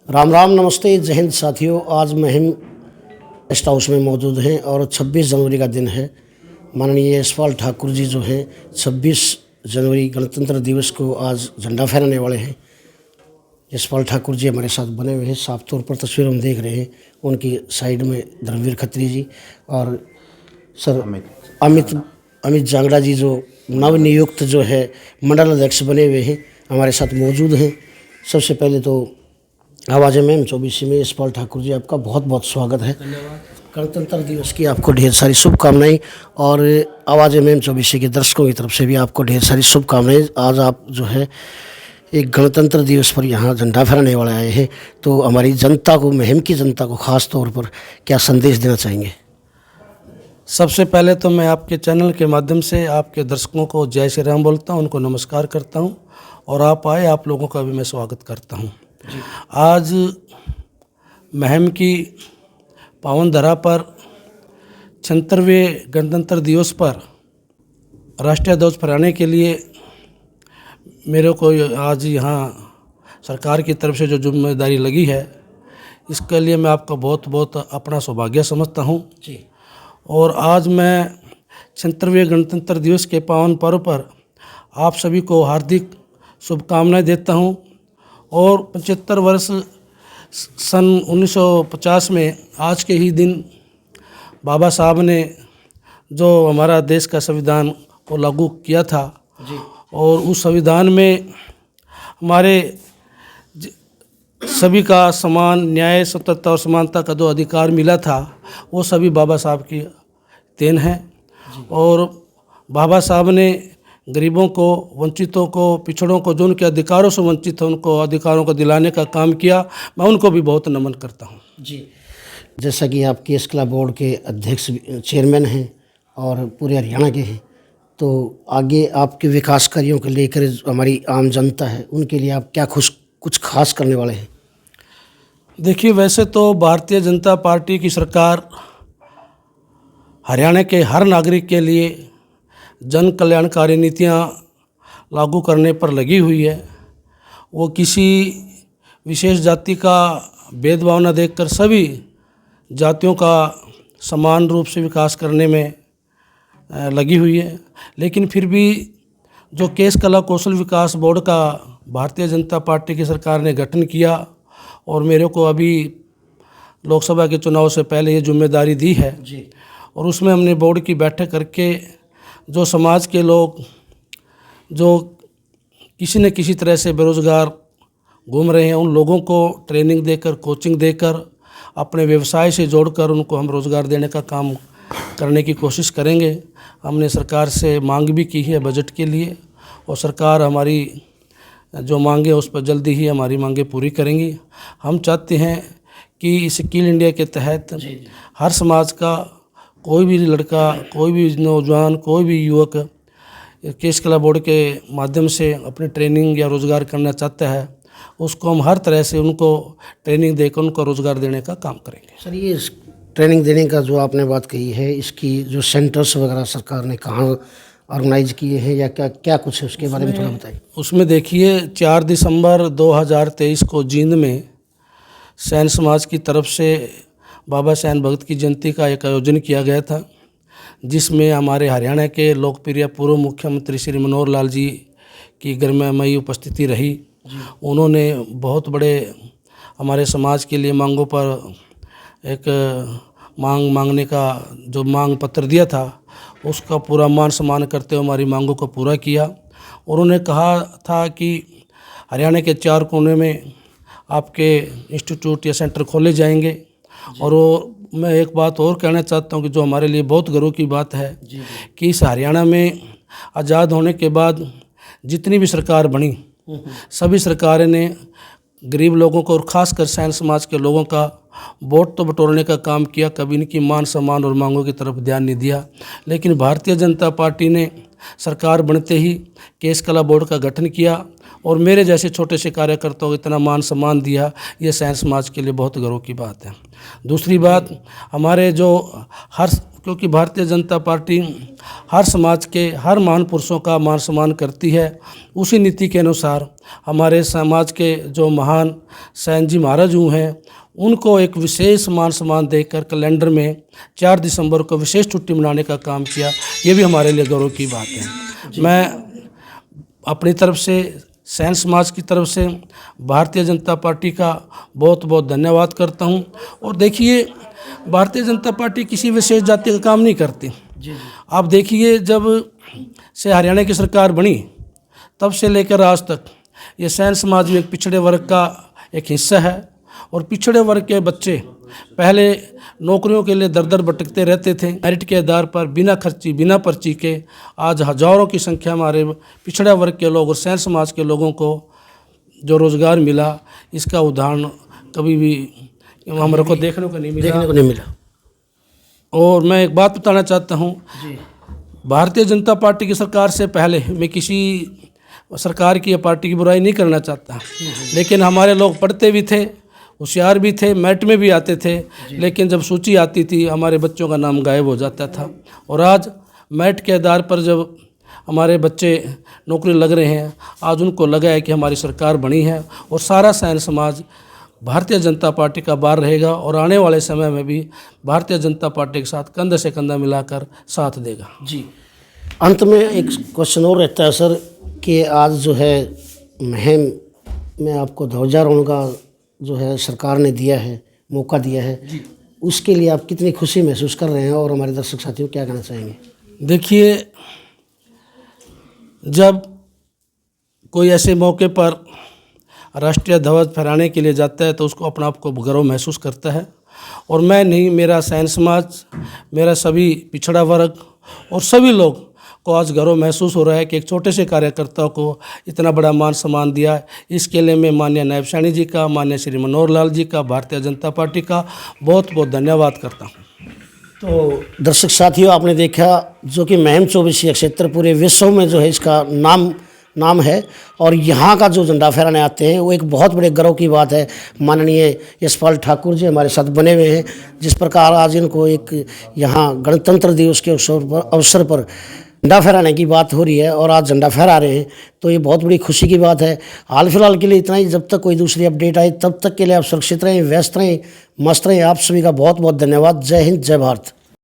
राम राम, नमस्ते, जय हिंद साथियों। आज महिम गेस्ट हाउस में मौजूद हैं और 26 जनवरी का दिन है। माननीय यशपाल ठाकुर जी जो हैं 26 जनवरी गणतंत्र दिवस को आज झंडा फहराने वाले हैं। यशपाल ठाकुर जी हमारे साथ बने हुए हैं, साफ तौर पर तस्वीर हम देख रहे हैं। उनकी साइड में धर्मवीर खत्री जी और सर अमित जांगड़ा जी जो नवनियुक्त जो है मंडल अध्यक्ष बने हुए हैं, हमारे साथ मौजूद हैं। सबसे पहले तो आवाज़ में 24 में यशपाल ठाकुर जी आपका बहुत बहुत स्वागत है। गणतंत्र दिवस की आपको ढेर सारी शुभकामनाएं और आवाज़ में 24 के दर्शकों की तरफ से भी आपको ढेर सारी शुभकामनाएं। आज आप जो है एक गणतंत्र दिवस पर यहाँ झंडा फहराने वाले आए हैं, तो हमारी जनता को, महिम की जनता को ख़ास तौर पर क्या संदेश देना चाहेंगे? सबसे पहले तो मैं आपके चैनल के माध्यम से आपके दर्शकों को जय श्री राम बोलता हूँ, उनको नमस्कार करता हूँ और आप आए, आप लोगों का भी मैं स्वागत करता हूँ। आज महिम की पावन धरा पर 76वें गणतंत्र दिवस पर राष्ट्रीय ध्वज फहराने के लिए मेरे को आज यहाँ सरकार की तरफ से जो जिम्मेदारी लगी है, इसके लिए मैं आपका बहुत बहुत अपना सौभाग्य समझता हूँ जी। और आज मैं 76वें गणतंत्र दिवस के पावन पर्व पर आप सभी को हार्दिक शुभकामनाएं देता हूँ। और 75 वर्ष सन 1950 में आज के ही दिन बाबा साहब ने जो हमारा देश का संविधान को लागू किया था जी। और उस संविधान में हमारे सभी का समान न्याय, स्वतंत्रता और समानता का जो अधिकार मिला था, वो सभी बाबा साहब की देन है। और बाबा साहब ने गरीबों को, वंचितों को, पिछड़ों को, जो उनके अधिकारों से वंचित हैं, उनको अधिकारों को दिलाने का काम किया। मैं उनको भी बहुत नमन करता हूँ जी। जैसा कि आप केस कला बोर्ड के अध्यक्ष, चेयरमैन हैं और पूरे हरियाणा के हैं, तो आगे आपके विकास कार्यों को लेकर हमारी आम जनता है, उनके लिए आप क्या कुछ खास करने वाले हैं? देखिए, वैसे तो भारतीय जनता पार्टी की सरकार हरियाणा के हर नागरिक के लिए जन कल्याणकारी नीतियाँ लागू करने पर लगी हुई है। वो किसी विशेष जाति का भेदभाव न देखकर सभी जातियों का समान रूप से विकास करने में लगी हुई है। लेकिन फिर भी जो केस कला कौशल विकास बोर्ड का भारतीय जनता पार्टी की सरकार ने गठन किया और मेरे को अभी लोकसभा के चुनाव से पहले ये जिम्मेदारी दी है जी। और उसमें हमने बोर्ड की बैठक करके जो समाज के लोग जो किसी न किसी तरह से बेरोज़गार घूम रहे हैं, उन लोगों को ट्रेनिंग देकर, कोचिंग देकर, अपने व्यवसाय से जोड़कर उनको हम रोज़गार देने का काम करने की कोशिश करेंगे। हमने सरकार से मांग भी की है बजट के लिए और सरकार हमारी जो मांगे उस पर जल्दी ही हमारी मांगे पूरी करेंगी। हम चाहते हैं कि स्किल इंडिया के तहत हर समाज का कोई भी लड़का, कोई भी नौजवान, कोई भी युवक केस कला बोर्ड के माध्यम से अपनी ट्रेनिंग या रोज़गार करना चाहता है, उसको हम हर तरह से उनको ट्रेनिंग देकर उनको रोज़गार देने का काम करेंगे। सर, ये ट्रेनिंग देने का जो आपने बात कही है, इसकी जो सेंटर्स वगैरह सरकार ने कहाँ ऑर्गेनाइज किए हैं या क्या कुछ है, उसके बारे में थोड़ा बताइए। उसमें देखिए, 4 दिसंबर 2023 को जींद में सैन समाज की तरफ से बाबा सैन भगत की जयंती का एक आयोजन किया गया था, जिसमें हमारे हरियाणा के लोकप्रिय पूर्व मुख्यमंत्री श्री मनोहर लाल जी की गरिमामयी उपस्थिति रही। उन्होंने बहुत बड़े हमारे समाज के लिए मांगों पर एक मांगने का जो मांग पत्र दिया था, उसका पूरा मान सम्मान करते हुए हमारी मांगों को पूरा किया। और उन्होंने कहा था कि हरियाणा के 4 कोने में आपके इंस्टीट्यूट या सेंटर खोले जाएंगे। और वो मैं एक बात और कहना चाहता हूँ कि जो हमारे लिए बहुत गर्व की बात है कि इस हरियाणा में आज़ाद होने के बाद जितनी भी सरकार बनी, सभी सरकारें ने गरीब लोगों को और ख़ासकर सैन समाज के लोगों का वोट तो बटोरने का काम किया, कभी इनकी मान सम्मान और मांगों की तरफ ध्यान नहीं दिया। लेकिन भारतीय जनता पार्टी ने सरकार बनते ही केस कला बोर्ड का गठन किया और मेरे जैसे छोटे से कार्यकर्ताओं को इतना मान सम्मान दिया, ये सैन समाज के लिए बहुत गर्व की बात है। दूसरी बात, हमारे जो हर क्योंकि भारतीय जनता पार्टी हर समाज के हर महान पुरुषों का मान सम्मान करती है। उसी नीति के अनुसार हमारे समाज के जो महान सैन जी महाराज हुए हैं उनको एक विशेष मान सम्मान देकर कैलेंडर में 4 दिसंबर को विशेष छुट्टी मनाने का काम किया। ये भी हमारे लिए गौरव की बात है। मैं अपनी तरफ से सैन समाज की तरफ से भारतीय जनता पार्टी का बहुत बहुत धन्यवाद करता हूँ। और देखिए, भारतीय जनता पार्टी किसी विशेष जाति का काम नहीं करती। आप देखिए, जब से हरियाणा की सरकार बनी तब से लेकर आज तक ये सैन समाज में एक पिछड़े वर्ग का एक हिस्सा है। और पिछड़े वर्ग के बच्चे पहले नौकरियों के लिए दर दर भटकते रहते थे। मेरिट के आधार पर बिना खर्ची बिना पर्ची के आज हजारों की संख्या हमारे पिछड़ा वर्ग के लोग और सैन समाज के लोगों को जो रोज़गार मिला, इसका उदाहरण कभी भी हमारे को देखने को नहीं मिला। और मैं एक बात बताना चाहता हूँ, भारतीय जनता पार्टी की सरकार से पहले मैं किसी सरकार की या पार्टी की बुराई नहीं करना चाहता, लेकिन हमारे लोग पढ़ते भी थे, होशियार भी थे, मेरिट में भी आते थे, लेकिन जब सूची आती थी हमारे बच्चों का नाम गायब हो जाता था। और आज मेरिट के आधार पर जब हमारे बच्चे नौकरी लग रहे हैं, आज उनको लगा है कि हमारी सरकार बनी है और सारा सैन समाज भारतीय जनता पार्टी का बार रहेगा और आने वाले समय में भी भारतीय जनता पार्टी के साथ कंधे से कंधा मिलाकर साथ देगा। जी, अंत में एक क्वेश्चन और रहता है सर कि आज जो है मुहिम में आपको ध्वजारोहण का जो है सरकार ने दिया है, मौका दिया है, उसके लिए आप कितनी खुशी महसूस कर रहे हैं और हमारे दर्शक साथियों क्या कहना चाहेंगे? देखिए, जब कोई ऐसे मौके पर राष्ट्रीय ध्वज फहराने के लिए जाता है तो उसको अपना आप को गर्व महसूस करता है। और मैं नहीं, मेरा सैन समाज, मेरा सभी पिछड़ा वर्ग और सभी लोग को आज गर्व महसूस हो रहा है कि एक छोटे से कार्यकर्ता को इतना बड़ा मान सम्मान दिया। इसके लिए मैं माननीय नायब सैनी जी का, माननीय श्री मनोहर लाल जी का, भारतीय जनता पार्टी का बहुत बहुत धन्यवाद करता हूँ। तो दर्शक साथियों, आपने देखा जो कि मुहिम 24 क्षेत्र पूरे विश्व में जो है इसका नाम है और यहाँ का जो झंडा फहराने आते हैं वो एक बहुत बड़े गर्व की बात है। माननीय यशपाल ठाकुर जी हमारे साथ बने हुए हैं। जिस प्रकार आज इनको एक यहाँ गणतंत्र दिवस के अवसर पर झंडा फहराने की बात हो रही है और आज झंडा फहरा रहे हैं, तो ये बहुत बड़ी खुशी की बात है। हाल फिलहाल के लिए इतना ही। जब तक कोई दूसरी अपडेट आए तब तक के लिए आप सुरक्षित रहें, व्यस्त रहें, मस्त रहें। आप सभी का बहुत बहुत धन्यवाद। जय हिंद, जय भारत।